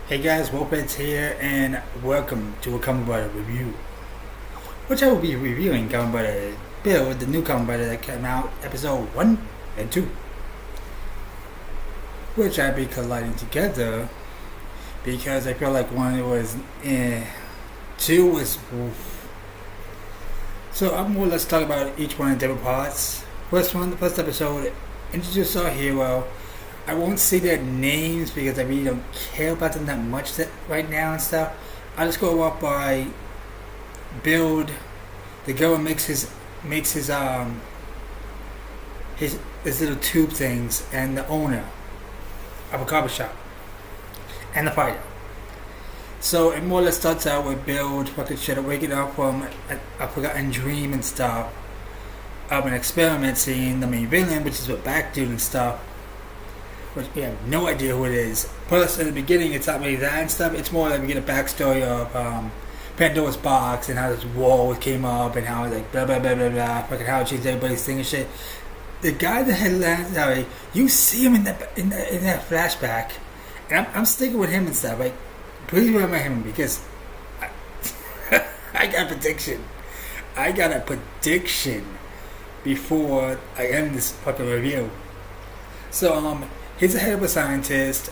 Hey guys, Wolfhead's here, and welcome to a Kamen Rider review. Which I will be reviewing Kamen Rider Build, the new Kamen Rider that came out, episode 1 and 2. Which I'll be colliding together because I feel like one was 2 was oof. So I'm more or less talking about each one in different parts. First episode, introduce our hero. I won't say their names because I really don't care about them that much right now and stuff. I'll just go up by Build. The girl makes his little tube things, and the owner of a coffee shop, and the fighter. So it more or less starts out with Build fucking shit, waking up from a forgotten dream and stuff of an experiment, seeing the main villain, which is a back dude and stuff. Which we have no idea who it is. Plus, in the beginning, it's not really that and stuff. It's more like we get a backstory of Pandora's box and how this wall came up and how like blah blah blah blah blah, fucking how it changed everybody's thing and shit. The guy that had landed, you see him in that flashback, and I'm sticking with him and stuff. Like, please remember him because I got a prediction. I got a prediction before I end this fucking review. So he's the head of a scientist.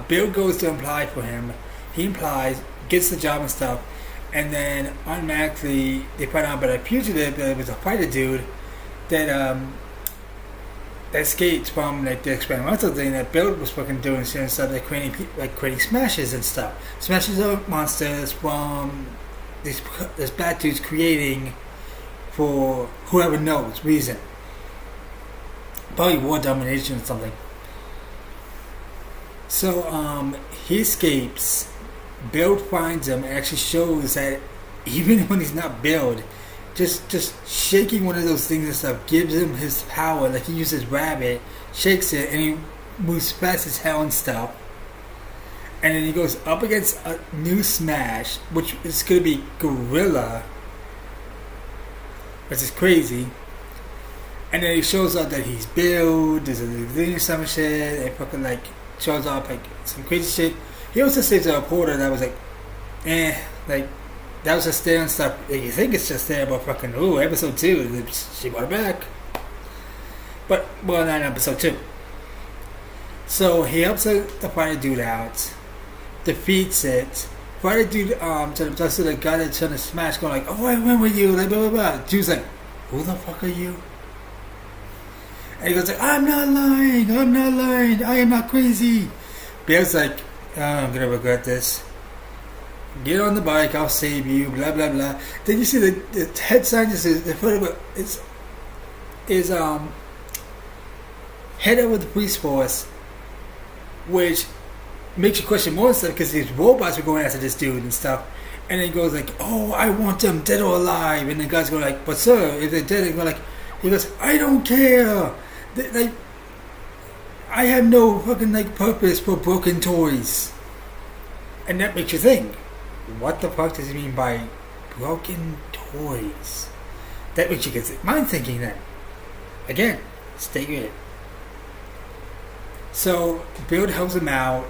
Bill goes to apply for him. He applies, gets the job and stuff, and then automatically they find out about a fugitive that was a fighter dude that escaped from like the experimental thing that Bill was fucking doing and stuff, like creating smashes and stuff. Smashes of monsters from this bad dude's creating for whoever knows reason. Probably war domination or something. So he escapes. Build finds him and actually shows that even when he's not Build, just shaking one of those things and stuff gives him his power. Like he uses rabbit, shakes it, and he moves fast as hell and stuff. And then he goes up against a new Smash, which is going to be Gorilla, which is crazy. And then he shows up that he's Build, there's a thing or some shit, and fucking like shows up like some crazy shit. He also says to a reporter that was like, like that was just there and stuff. You think it's just there, but fucking episode 2, she brought it back. But well, not episode 2. So he helps the fighter dude out, defeats it. Fighter dude talks to the guy that's trying to smash, going like, "Oh, I went with you," like blah blah blah. Dude's like, "Who the fuck are you?" And he goes like, I'm not lying, I am not crazy. Bill's like, I'm gonna regret this. Get on the bike, I'll save you, blah blah blah. Then you see the head scientist is head over the police force, which makes you question more stuff because these robots are going after this dude and stuff. And then he goes like, oh, I want them dead or alive. And the guy's going like, but sir, if they're dead, he goes, I don't care. Like, I have no fucking like purpose for broken toys. And that makes you think, what the fuck does he mean by broken toys? That makes you get mind thinking then. Again, stay with it. So Build helps him out,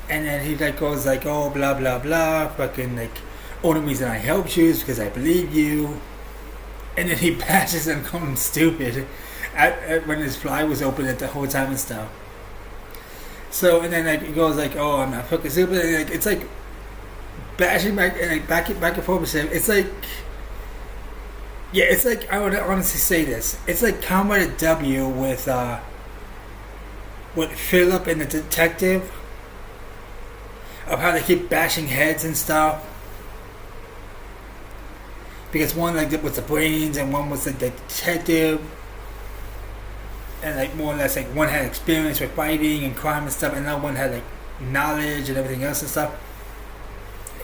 and then he like goes like, oh blah blah blah, fucking like, only reason I helped you is because I believe you. And then he bashes him, calling him stupid when his fly was open at the whole time and stuff. So and then like he goes like, "Oh, I'm not fucking stupid." And, like, it's like bashing back and forth. It's like, yeah, it's like I would honestly say this. It's like Kamen Rider W with Philip and the detective, of how they keep bashing heads and stuff. Because one like was the brains and one was like the detective, and like more or less like one had experience with fighting and crime and stuff, and another one had like knowledge and everything else and stuff.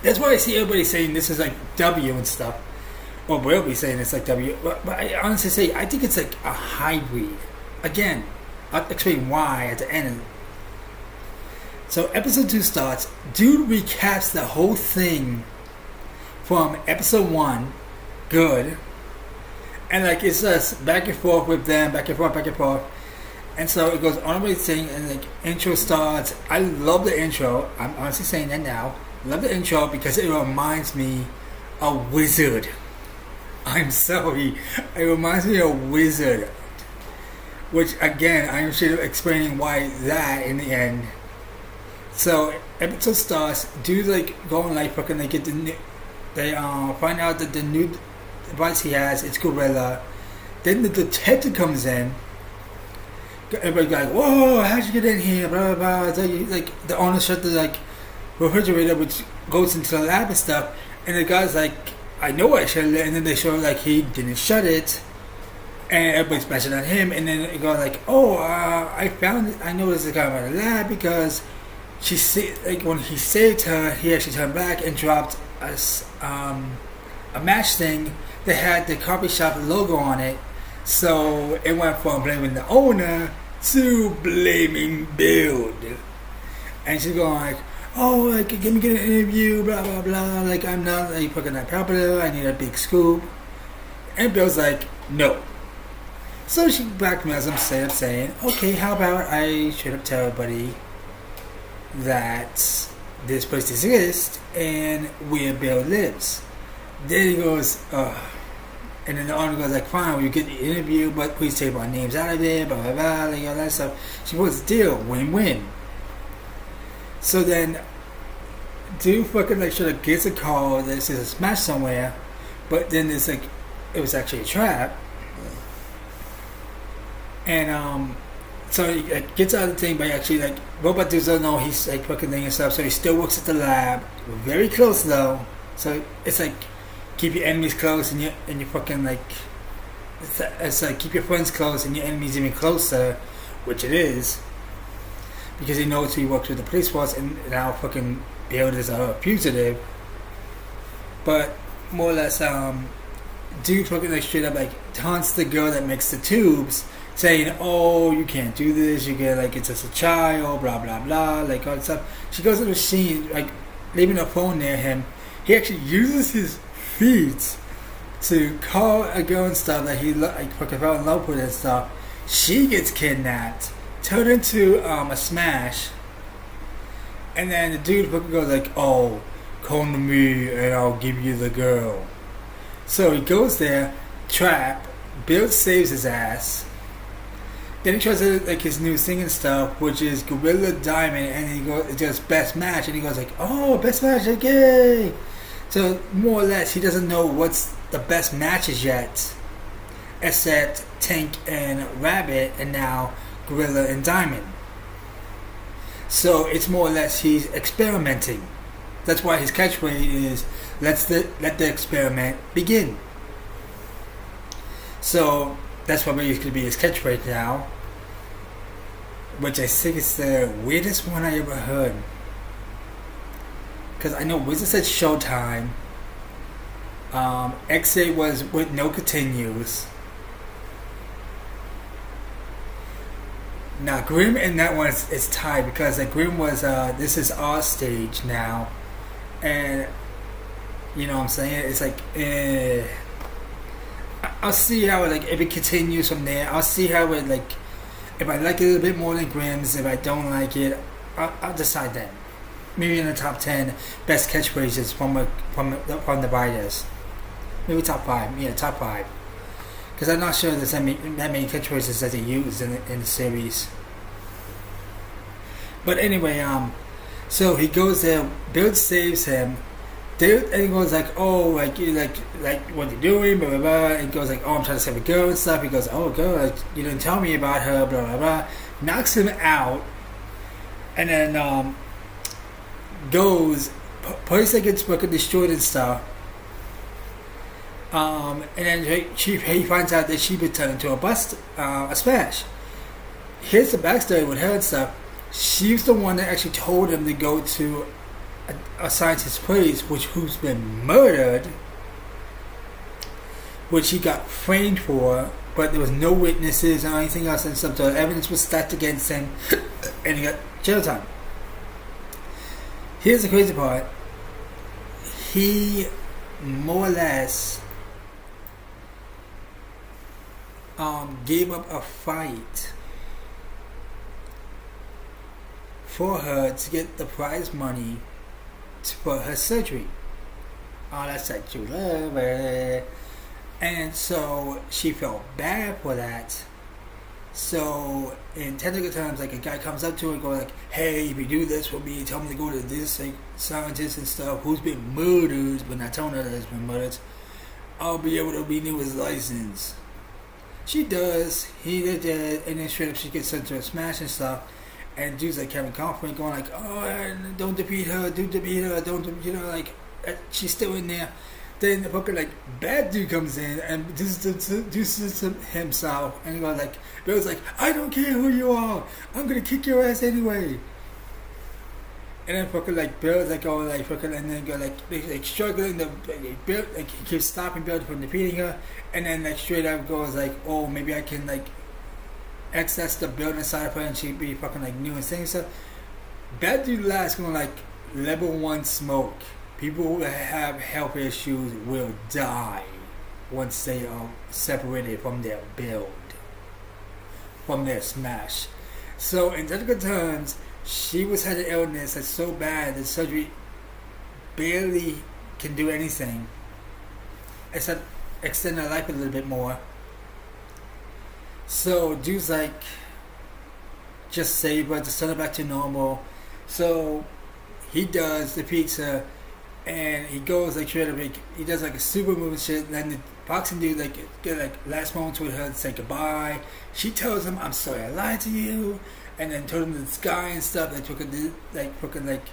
That's why I see everybody saying this is like W and stuff, or will be saying it's like W. But I honestly say I think it's like a hybrid. Again, I'll explain why at the end. So episode 2 starts. Dude recaps the whole thing from episode 1. Good. And like it's just back and forth with them, back and forth. And so it goes on with thing, and like intro starts. I love the intro. I'm honestly saying that now. Love the intro because it reminds me of Wizard. I'm sorry, it reminds me of Wizard. Which again, I'm sure explaining why that in the end. So episode starts. Dude like going like fucking. They get the new, they find out that the new device he has is Gorilla. Then the detective comes in. Everybody's like, "Whoa! How'd you get in here?" Blah blah blah. So like the owner shut the like refrigerator, which goes into the lab and stuff. And the guy's like, "I know I shut it." And then they show like he didn't shut it, and everybody's bashing on him. And then it goes like, "Oh, I found it. I noticed the guy in the lab because she like when he saved her, he actually turned back and dropped a match thing that had the coffee shop logo on it." So it went from blaming the owner to blaming Build. And she's going like, "Oh, like, let me get an interview, blah, blah, blah. Like, I'm not like fucking that popular. I need a big scoop." And Bill's like, "No." So she blackmails him, saying, "Okay, how about I straight up tell everybody that this place exists and where Bill lives." Then he goes, "Ugh." And then the owner goes like, "Fine, we get the interview, but please take our names out of it, blah, blah, blah, like all that stuff." She goes, "Deal, win-win." So then, dude fucking like sort of gets a call that says a smash somewhere, but then it's like, it was actually a trap. And so he like, gets out of the thing by actually like, robot dudes don't know he's like fucking thing and stuff, so he still works at the lab. We're very close though, so it's like, keep your enemies close and you fucking like, it's like keep your friends close and your enemies even closer, which it is, because he knows he works with the police force and now fucking Build is a fugitive. But more or less, dude fucking like straight up like taunts the girl that makes the tubes, saying, "Oh, you can't do this. You get like it's just a child, blah blah blah, like all that stuff." She goes to the machine, like leaving her phone near him. He actually uses his feet to call a girl and stuff that he like fucking fell in love with and stuff. She gets kidnapped, turned into a smash, and then the dude fucking goes like, "Oh, come to me and I'll give you the girl." So he goes there, trap. Bill saves his ass. Then he tries to like his new singing stuff, which is Gorilla Diamond, and he goes, it's just best match, and he goes like, "Oh, best match, yay!" So more or less, he doesn't know what's the best matches yet, except Tank and Rabbit, and now Gorilla and Diamond. So it's more or less he's experimenting. That's why his catchphrase is let the experiment begin. So that's probably going to be his catchphrase now, which I think is the weirdest one I ever heard. Because I know Wizard said Showtime. X-Ray was with no continues. Now Grimm in that one is tied because like Grimm was this is our stage now, and you know what I'm saying, it's like I'll see how it, like if it continues from there. I'll see how it like if I like it a little bit more than Grimm's. If I don't like it, I'll decide then. Maybe in the top 10 best catchphrases from the writers. Maybe top 5. Yeah, top 5. Because I'm not sure there's that many catchphrases that they use in the series. But anyway, so he goes there. Build saves him. And he goes like, "Oh, like what you doing?" Blah blah blah. And he goes like, "Oh, I'm trying to save a girl and stuff." He goes, "Oh, girl, like, you didn't tell me about her." Blah blah blah. Knocks him out, and then goes. Place that gets fucking destroyed and stuff. And then he finds out that she been turned into a smash. Here's the backstory with her and stuff. She's the one that actually told him to go to a scientist's place, who's been murdered, which he got framed for, but there was no witnesses or anything else and stuff. So evidence was stacked against him, and he got jail time. Here's the crazy part. He more or less gave up a fight for her to get the prize money for her surgery. Oh, that's like true love. And so she felt bad for that. So in technical terms, like a guy comes up to her and goes like, "Hey, if you do this for me, tell me to go to this like scientist and stuff who's been murdered, but not telling her that has been murdered. I'll be able to renew his license." She does. He did that, and then straight up she gets sent to a smash and stuff. And dudes like Kevin Conroy going like, "Oh, don't defeat her, don't defeat her, don't defeat her." Like she's still in there. Then the fucking like bad dude comes in and introduces himself, and he goes like, Bill's like, "I don't care who you are, I'm gonna kick your ass anyway." And then fucking like Bill's like going like fucking, and then go like struggling to Bill, like he keeps stopping Bill from defeating her, and then like straight up goes like, "Oh, maybe I can like access the building side of her and she'd be fucking like new and saying stuff." Bad dude last going like level 1 smoke. People who have health issues will die once they are separated from their build, from their smash. So in technical terms, she was had an illness that's so bad that surgery barely can do anything except extend her life a little bit more. So dude's like, just save her to send her back to normal. So he does the pizza, and he goes like straight up, like, he does like a super move and shit. And then the boxing dude like get like last moments with her to say goodbye. She tells him, "I'm sorry I lied to you," and then told him the sky and stuff. That fucking like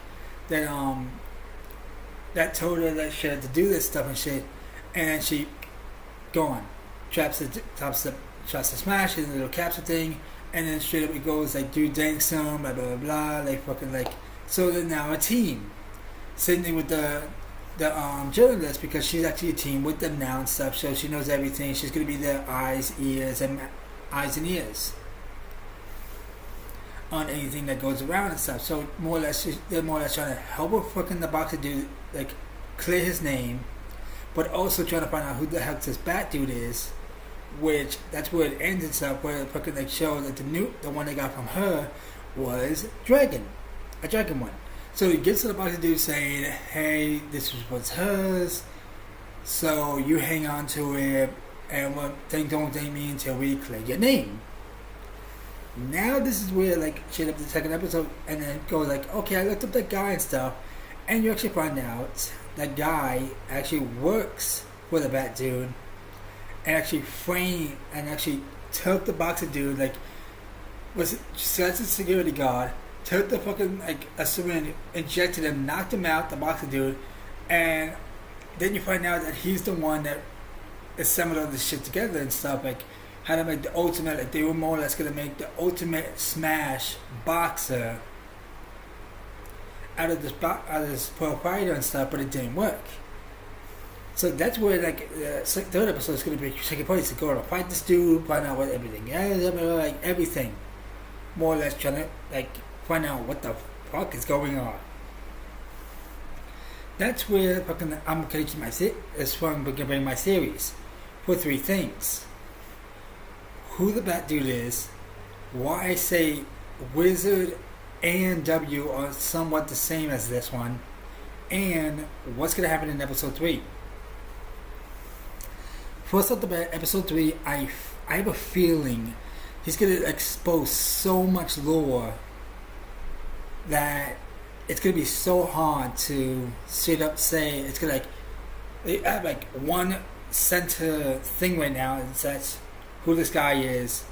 that told her that she had to do this stuff and shit. And she gone, traps the smash in the little capsule thing, and then straight up it goes like, "Dude, thanks him, blah blah blah." Like fucking like, so they're now a team. Same thing with the journalist, because she's actually a team with them now and stuff. So she knows everything. She's gonna be their eyes and ears on anything that goes around and stuff. So more or less, they're more or less trying to help her fucking the boxer dude like clear his name, but also trying to find out who the heck this bat dude is. Which that's where it ends itself, where it fucking like shows that the one they got from her was a dragon one. So he gets to the boxer dude saying, "Hey, this was hers, so you hang on to it, and don't thank me until we clear your name." Now this is where like shit up the second episode, and then it goes like, "Okay, I looked up that guy and stuff," and you actually find out that guy actually works for the bat dude. And actually framed and actually took the boxer dude, like, was such a security guard, took the fucking, like, a syringe, injected him, knocked him out, the boxer dude, and then you find out that he's the one that assembled all this shit together and stuff, like, how to make the ultimate, like, they were more or less gonna make the ultimate smash boxer out of this pro fighter and stuff, but it didn't work. So that's where like the third episode is going to be taking place, to go to fight this dude, find out what everything is, like everything, more or less trying to like find out what the fuck is going on. That's where fucking I'm going to keep bring my series for 3 things: who the bat dude is, why I say Wizard and W are somewhat the same as this one, and what's going to happen in episode 3. First off the bat, episode 3, I have a feeling he's going to expose so much lore that it's going to be so hard to straight up say. It's going to like, they have like one center thing right now, and that's who this guy is.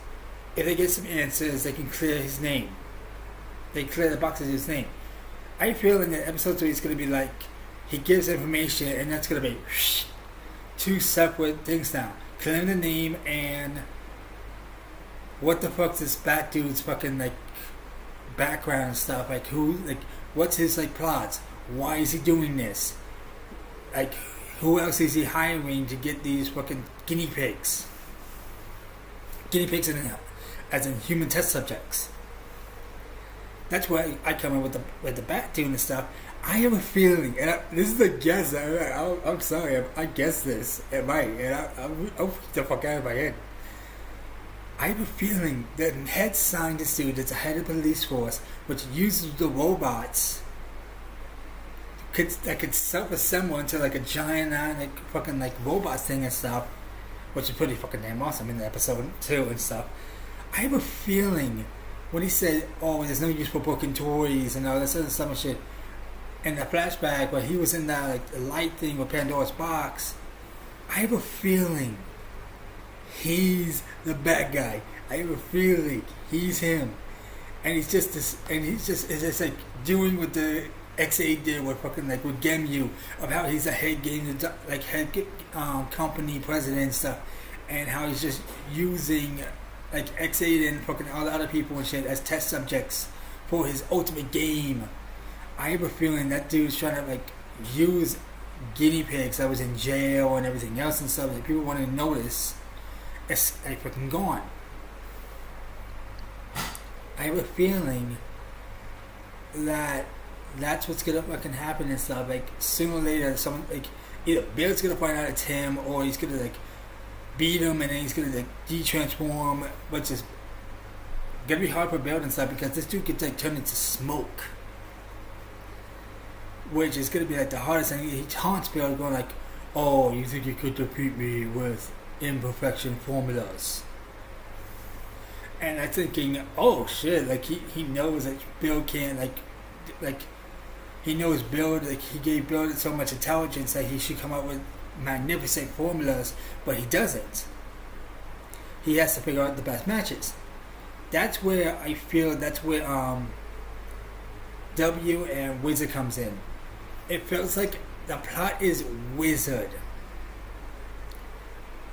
If they get some answers, they can clear his name. They clear the box of his name. I have a feeling that episode 3 is going to be like, he gives information, and that's going to be 2 separate things now. Clearing the name and what the fuck's this bat dude's fucking like background and stuff. Like who, like what's his like plots? Why is he doing this? Like who else is he hiring to get these fucking guinea pigs? Guinea pigs as in human test subjects. That's where I come in with the bat dude and stuff. I have a feeling, and this is a guess. I'm sorry, I guess this. It might, and I'll the fuck out of my head. I have a feeling that head scientist dude that's the head of the police force, which uses the robots, that could self-assemble into like a giant like fucking like robot thing and stuff, which is pretty fucking damn awesome in the episode 2 and stuff. I have a feeling when he said, "Oh, there's no use for broken toys" and all this other stuff and shit, in the flashback where he was in that like light thing with Pandora's box, I have a feeling he's the bad guy. I have a feeling he's him, and he's just this, and he's just like doing what the XA did with fucking like with Gemu, of how he's a head game like head company president and stuff, and how he's just using like XA and fucking all the other people and shit as test subjects for his ultimate game. I have a feeling that dude's trying to like use guinea pigs that was in jail and everything else and stuff that people want to notice. It's like fucking gone. I have a feeling that that's what's gonna fucking happen and stuff. Like sooner or later, someone like either Bill's gonna find out it's him, or he's gonna like beat him and then he's gonna like de-transform, which is gonna be hard for Bill and stuff because this dude gets like turned into smoke, which is gonna be like the hardest thing. He taunts Bill, going like, "Oh, you think you could defeat me with imperfection formulas?" And I'm thinking, oh shit, like he knows that Bill can't like he knows Bill, like he gave Bill so much intelligence that he should come up with magnificent formulas, but he doesn't. He has to figure out the best matches. That's where I feel that's where W and Wizard comes in. It feels like the plot is Wizard.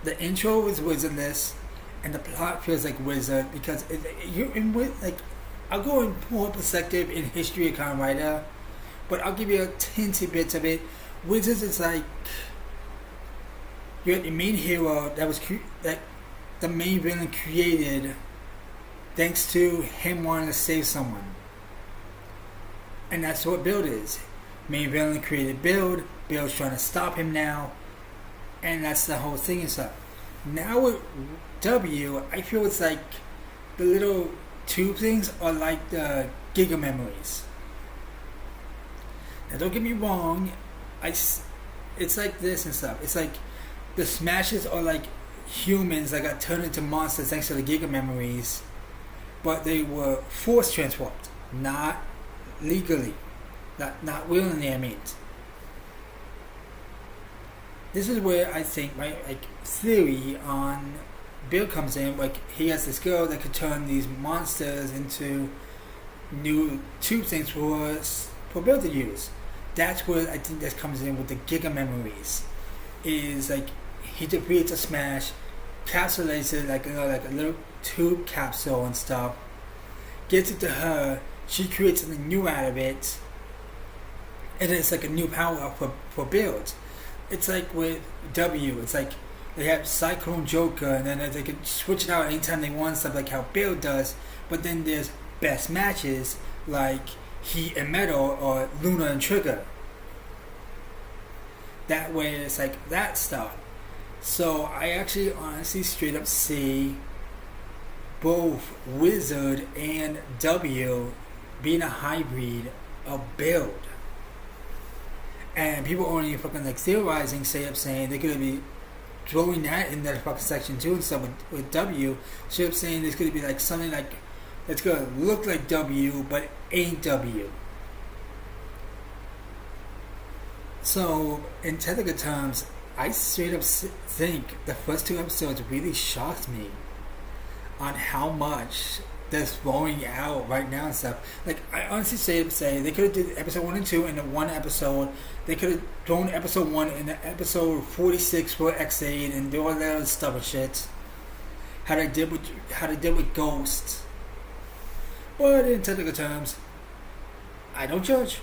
The intro is Wizardless, and the plot feels like Wizard because you're in like I'll go in more perspective in history of Kamen Rider, but I'll give you a teensy bits of it. Wizards is like you're the main hero that was that the main villain created thanks to him wanting to save someone, and that's what Build is. Main villain created Build. Build's trying to stop him now, and that's the whole thing and stuff. Now with W, I feel it's like the little tube things are like the Giga memories. Now don't get me wrong, it's like this and stuff. It's like the Smashes are like humans that got turned into monsters thanks to the Giga memories, but they were force transformed, not legally, not willingly. I mean, this is where I think my like theory on Bill comes in. Like he has this girl that could turn these monsters into new tube things for Bill to use. That's where I think this comes in with the Giga memories. Is like he defeats a Smash, capsulates it like like a little tube capsule and stuff, gets it to her. She creates something new out of it, and it's like a new power up for builds. It's like with W, it's like they have Cyclone Joker, and then they can switch it out anytime they want, stuff like how Bill does. But then there's best matches like Heat and Metal or Luna and Trigger. That way it's like that stuff. So I actually honestly straight up see both Wizard and W being a hybrid of Build. And people only fucking like theorizing, saying they're gonna be throwing that in that fucking section 2 and stuff with W. Straight up saying there's gonna be like something like that's gonna look like W but ain't W. So in technical terms, I straight up think the first 2 episodes really shocked me on how much that's flowing out right now and stuff. Like I honestly say they could have did episode 1 and 2 in the one episode. They could have thrown episode 1 in the episode 46 for X8 and do all that other stuff and shit. How they did with Ghost. But in technical terms, I don't judge.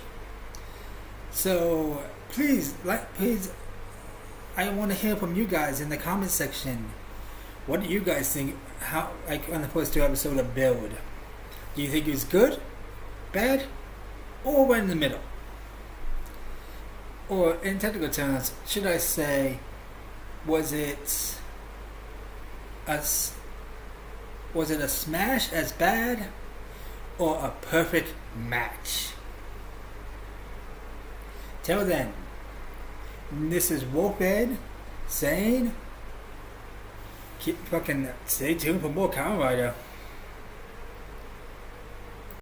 So please, I want to hear from you guys in the comment section. What do you guys think? How, like on the first 2 episodes of Build, do you think it was good, bad, or right in the middle? Or in technical terms, should I say, was it Was it a smash as bad or a perfect match? Till then, this is Wolfbed saying, keep fucking stay tuned for more Kamen Rider.